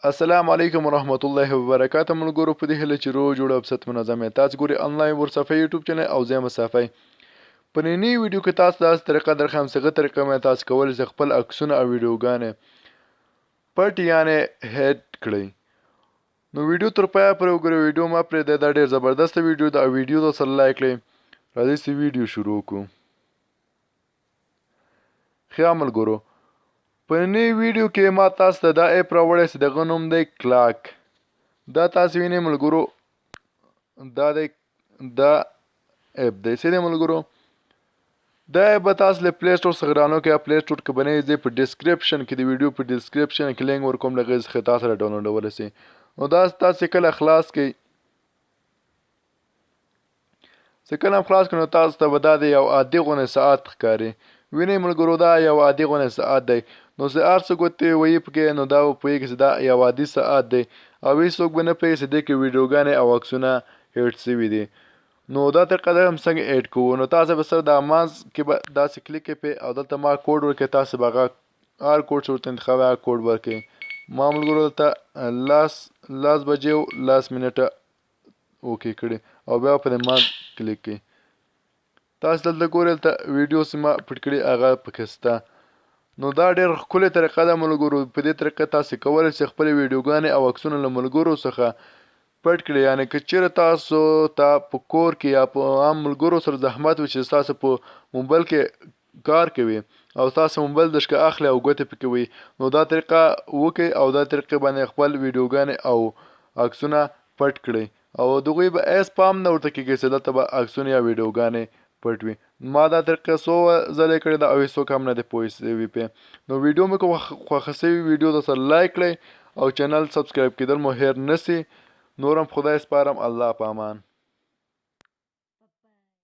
السلام علیکم ورحمت الله وبرکاته ملګرو په دې هیله چې روغ جوړ او صحت منظم یې تاسو ګوري انلاین ورصفه یوټیوب چینل او زه مصافی په نننی ویډیو کې تاسو داسې طریقه درخم څنګه طریقه مې تاسو کولای شئ خپل عکسونه او ویډیوګانې پټ یعنی هډ کړئ نو ویډیو تر پایه پورې وګورئ ویډیو ما پرې دا ډېر زبردست ویډیو ده او ویډیو ته سره لایک کړئ راځئ چې ویډیو شروع کړو ښه ملګرو په نننی ویډیو کې ما تاسو ته دا اپ راوړی چې دغه نوم دی کلاک دا تاسو وینئ ملګرو دا اپ دی څه دی ملګرو دا اپ به تاسو له پلی سټور څخه ډاونلوډ کړئ پلی سټور کې به نه یې په ډسکرپشن کې د ویډیو په ډسکرپشن کې لینک ورکوم له هغې څخه تاسو را ډاونلوډولی شئ نو دا تاسو کله خلاص کړئ چې کله هم خلاص کړئ نو تاسو ته به دا د یو عادي غوندې ساعت ښکاري وینئ ملګرو دا یو عادي غوندې ساعت دی نو چې هر څوک ورته وایي پکې نو دا به پوهېږي چې دا یو عادي ساعت دی او هېڅ څوک به نه پوهېږي چې دې کې ویډیوګانې او عکسونه ایډ شوي دي نو دا طریقه ده هم څنګه ایډ کوو نو تاسو به سره دا منځ کې به داسې کلیک کړئ او دلته ما کوډ ورکړی تاسو به هغه هر کوډ چې ورته انتخابوئ هغه کوډ ورکړئ ما ملګرو دلته لاس بجې لاس منټه اوکې کړي او بیا په دې ما کلیک کړئ تاسو دلته ګورئ دلته ویډیو چې ما پټ کړي هغه پکې شته نو دا ډېر ښکلې طریقه ده ملګرو په دې طریقه تاسو کولی شئ خپلې ویډیوګانې او عکسونه له ملګرو څخه پټ کړئ یعنې که چېرې تاسو ته په کور کې یا په عام ملګرو سره زحمت وي چې تاسو په موبایل کې کار کوي او تاسو موبایل دشکه اخلي او ګوتې پکې وي نو دا طریقه وکړئ او دا طریقې باندې خپل ویډیوګانې او عکسونه پټ کړئ او دغوی به هېڅ پام نه ورته کېږي چې دلته به عکسونه یا ویډیوګانې پټ وي ما دا طریقه څو ځلې کړې ده او هېڅوک هم نه دی پوه شوي پرې نو ویډیو مې که خوښه شوي ویډیو ته سره لایک کړئ او چینل سبسکرایب کېدل مو هېر نه سي نور هم خدای سپارم الله په امان